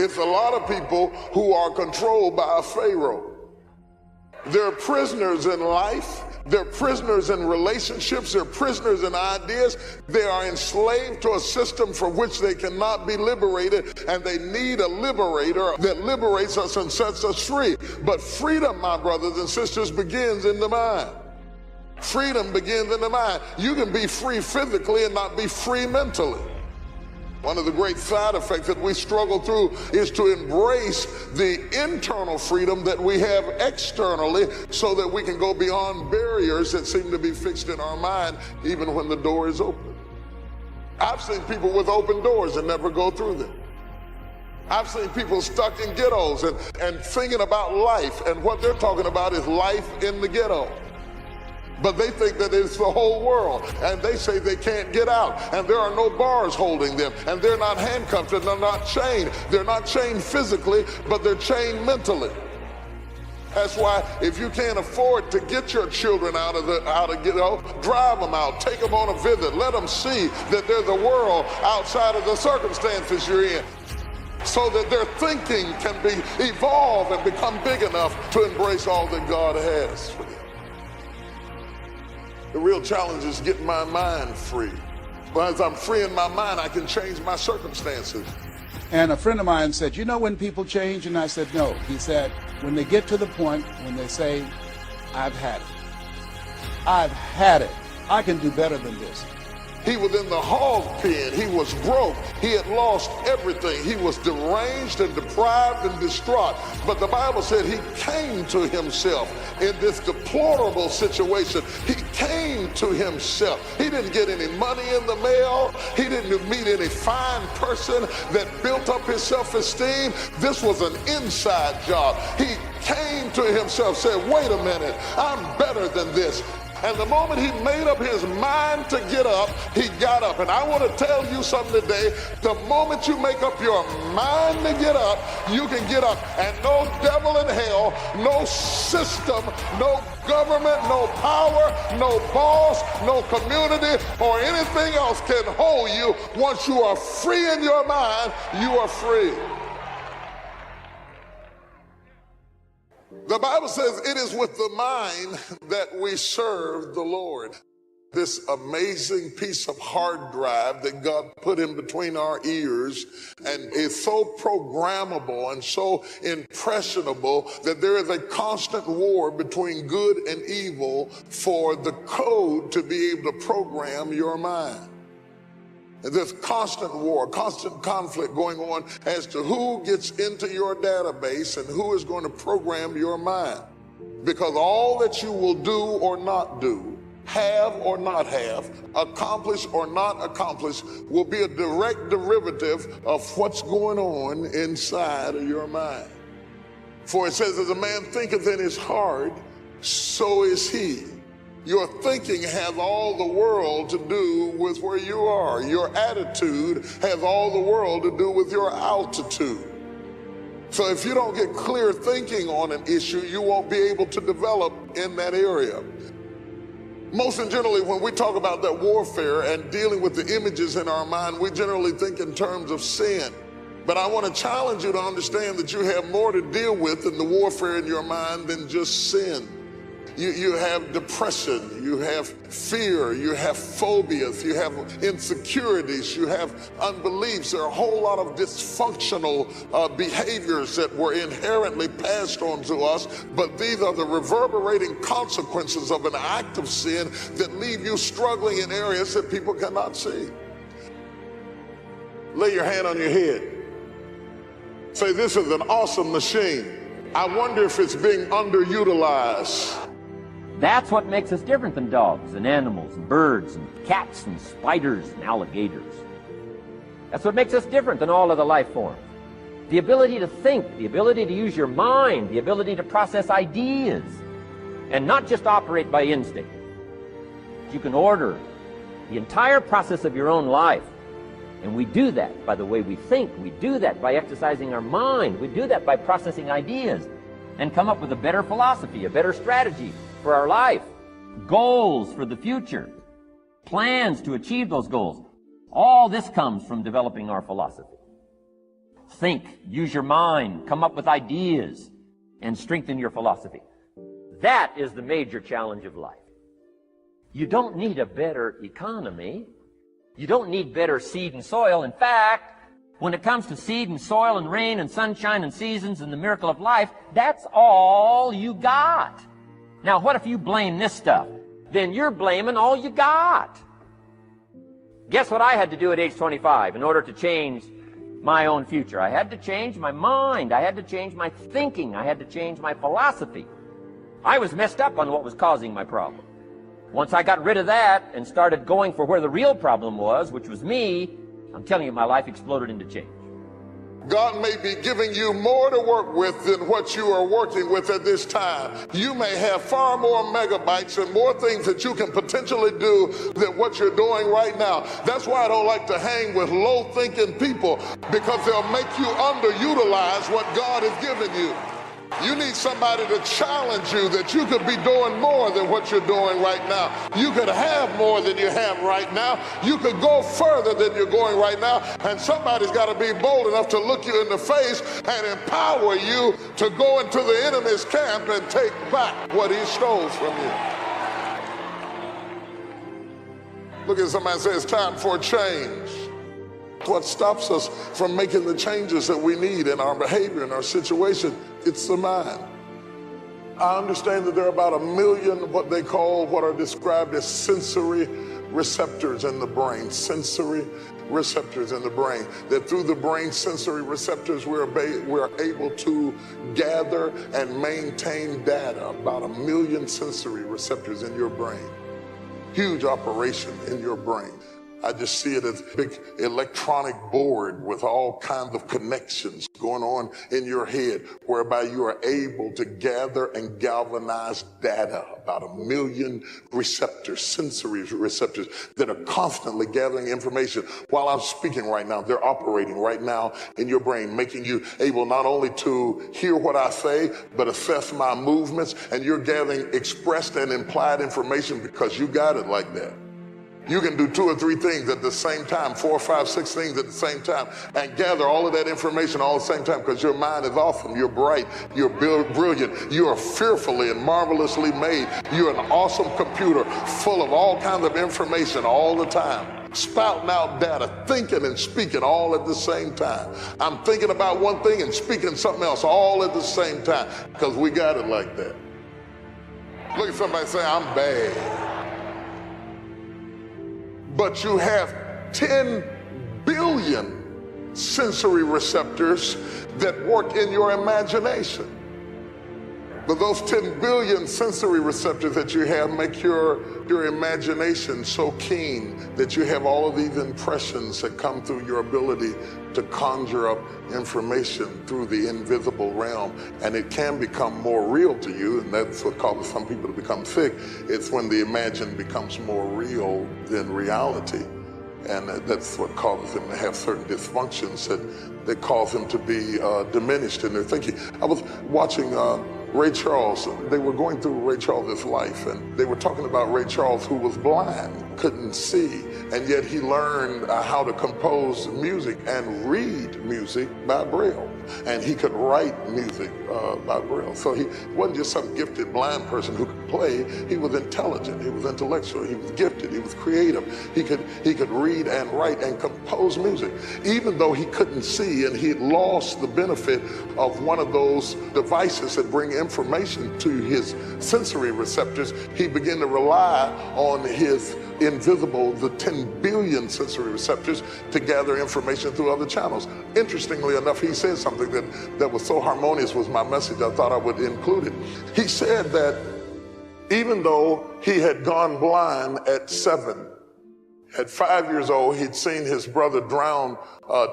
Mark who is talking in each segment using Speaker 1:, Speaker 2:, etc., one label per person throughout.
Speaker 1: It's a lot of people who are controlled by a Pharaoh. They're prisoners in life. They're prisoners in relationships. They're prisoners in ideas. They are enslaved to a system from which they cannot be liberated, and they need a liberator that liberates us and sets us free. But freedom, my brothers and sisters, begins in the mind. Freedom begins in the mind. You can be free physically and not be free mentally. One of the great side effects that we struggle through is to embrace the internal freedom that we have externally so that we can go beyond barriers that seem to be fixed in our mind even when the door is open. I've seen people with open doors and never go through them. I've seen people stuck in ghettos and thinking about life, and what they're talking about is life in the ghetto. But they think that it's the whole world, and they say they can't get out, and there are no bars holding them, and they're not handcuffed, and they're not chained. They're not chained physically, but they're chained mentally. That's why if you can't afford to get your children out of ghetto, drive them out, take them on a visit, let them see that there's a world outside of the circumstances you're in, so that their thinking can be evolved and become big enough to embrace all that God has for them. The real challenge is getting my mind free. But as I'm free in my mind, I can change my circumstances.
Speaker 2: And a friend of mine said, you know when people change? And I said, no. He said, when they get to the point when they say, I've had it. I've had it. I can do better than this.
Speaker 1: He was in the hog pen. He was broke. He had lost everything. He was deranged and deprived and distraught. But the Bible said he came to himself in this deplorable situation. He came to himself. He didn't get any money in the mail. He didn't meet any fine person that built up his self-esteem. This was an inside job. He came to himself, said, wait a minute, I'm better than this. And the moment he made up his mind to get up, he got up. And I want to tell you something today. The moment you make up your mind to get up, you can get up. And no devil in hell, no system, no government, no power, no boss, no community, or anything else can hold you. Once you are free in your mind, you are free. The Bible says it is with the mind that we serve the Lord. This amazing piece of hard drive that God put in between our ears and is so programmable and so impressionable that there is a constant war between good and evil for the code to be able to program your mind. There's constant war, constant conflict going on as to who gets into your database and who is going to program your mind. Because all that you will do or not do, have or not have, accomplish or not accomplish, will be a direct derivative of what's going on inside of your mind. For it says, as a man thinketh in his heart, so is he. Your thinking has all the world to do with where you are. Your attitude has all the world to do with your altitude. So if you don't get clear thinking on an issue, you won't be able to develop in that area. Most generally, when we talk about that warfare and dealing with the images in our mind, we generally think in terms of sin. But I want to challenge you to understand that you have more to deal with in the warfare in your mind than just sin. You have depression, you have fear, you have phobias, you have insecurities, you have unbeliefs. There are a whole lot of dysfunctional behaviors that were inherently passed on to us, but these are the reverberating consequences of an act of sin that leave you struggling in areas that people cannot see. Lay your hand on your head. Say, this is an awesome machine. I wonder if it's being underutilized.
Speaker 3: That's what makes us different than dogs and animals and birds and cats and spiders and alligators. That's what makes us different than all other life forms. The ability to think, the ability to use your mind, the ability to process ideas, and not just operate by instinct. You can order the entire process of your own life. And we do that by the way we think. We do that by exercising our mind. We do that by processing ideas and come up with a better philosophy, a better strategy for our life, goals for the future, plans to achieve those goals. All this comes from developing our philosophy. think, use your mind, come up with ideas, and strengthen your philosophy. That is the major challenge of life. You don't need a better economy. You don't need better seed and soil. In fact, when it comes to seed and soil and rain and sunshine and seasons and the miracle of life, that's all you got. Now, what if you blame this stuff? Then you're blaming all you got. Guess what I had to do at age 25 in order to change my own future? I had to change my mind. I had to change my thinking. I had to change my philosophy. I was messed up on what was causing my problem. Once I got rid of that and started going for where the real problem was, which was me, I'm telling you, my life exploded into change.
Speaker 1: God may be giving you more to work with than what you are working with at this time. You may have far more megabytes and more things that you can potentially do than what you're doing right now. That's why I don't like to hang with low-thinking people, because they'll make you underutilize what God has given you. You need somebody to challenge you that you could be doing more than what you're doing right now. You could have more than you have right now. You could go further than you're going right now. And somebody's got to be bold enough to look you in the face and empower you to go into the enemy's camp and take back what he stole from you. Look at somebody and say, it's time for a change. What stops us from making the changes that we need in our behavior, in our situation? It's the mind. I understand that there are about 1 million what are described as sensory receptors in the brain. Sensory receptors in the brain. That through the brain sensory receptors we're able to gather and maintain data. About 1 million sensory receptors in your brain. Huge operation in your brain. I just see it as a big electronic board with all kinds of connections going on in your head, whereby you are able to gather and galvanize data. About 1 million receptors, sensory receptors, that are constantly gathering information. While I'm speaking right now, they're operating right now in your brain, making you able not only to hear what I say, but assess my movements, and you're gathering expressed and implied information because you got it like that. You can do 2 or 3 things at the same time, 4 or 5, 6 things at the same time, and gather all of that information all at the same time, because your mind is awesome, you're bright, you're brilliant, you are fearfully and marvelously made. You're an awesome computer full of all kinds of information all the time, spouting out data, thinking and speaking all at the same time. I'm thinking about one thing and speaking something else all at the same time, because we got it like that. Look at somebody say, I'm bad. But you have 10 billion sensory receptors that work in your imagination. But those 10 billion sensory receptors that you have make your imagination so keen that you have all of these impressions that come through your ability to conjure up information through the invisible realm. And it can become more real to you, and that's what causes some people to become sick. It's when the imagined becomes more real than reality. And that's what causes them to have certain dysfunctions that cause them to be diminished in their thinking. I was watching Ray Charles. They were going through Ray Charles' life, and they were talking about Ray Charles, who was blind, couldn't see, and yet he learned how to compose music and read music by Braille. And he could write music by Braille. So he wasn't just some gifted blind person who could play. He was intelligent, he was intellectual, he was gifted, he was creative. He could read and write and compose music. Even though he couldn't see and he had lost the benefit of one of those devices that bring information to his sensory receptors, he began to rely on his invisible, the 10 billion sensory receptors, to gather information through other channels. Interestingly enough, he said something that was so harmonious with my message, I thought I would include it. He said that even though he had gone blind at 7, at 5 years old, he'd seen his brother drown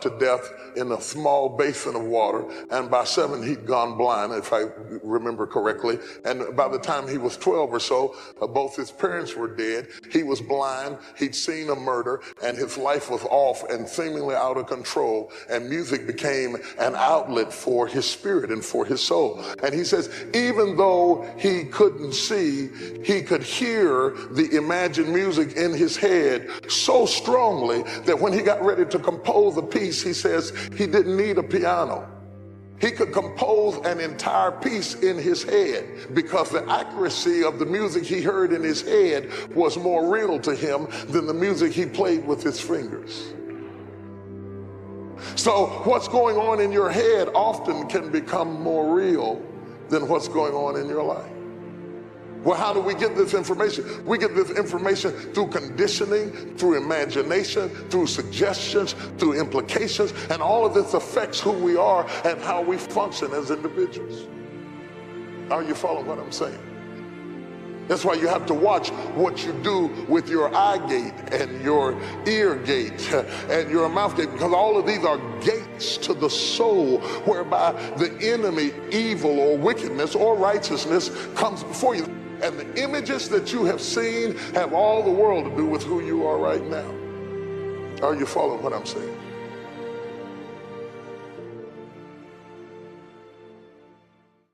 Speaker 1: to death in a small basin of water. And by 7, he'd gone blind, if I remember correctly. And by the time he was 12 or so, both his parents were dead. He was blind. He'd seen a murder, and his life was off and seemingly out of control. And music became an outlet for his spirit and for his soul. And he says, even though he couldn't see, he could hear the imagined music in his head so strongly that when he got ready to compose a piece, he says he didn't need a piano. He could compose an entire piece in his head because the accuracy of the music he heard in his head was more real to him than the music he played with his fingers. So what's going on in your head often can become more real than what's going on in your life. Well, how do we get this information? We get this information through conditioning, through imagination, through suggestions, through implications, and all of this affects who we are and how we function as individuals. Are you following what I'm saying? That's why you have to watch what you do with your eye gate and your ear gate and your mouth gate, because all of these are gates to the soul whereby the enemy, evil or wickedness or righteousness comes before you. And the images that you have seen have all the world to do with who you are right now. Are you following what I'm saying?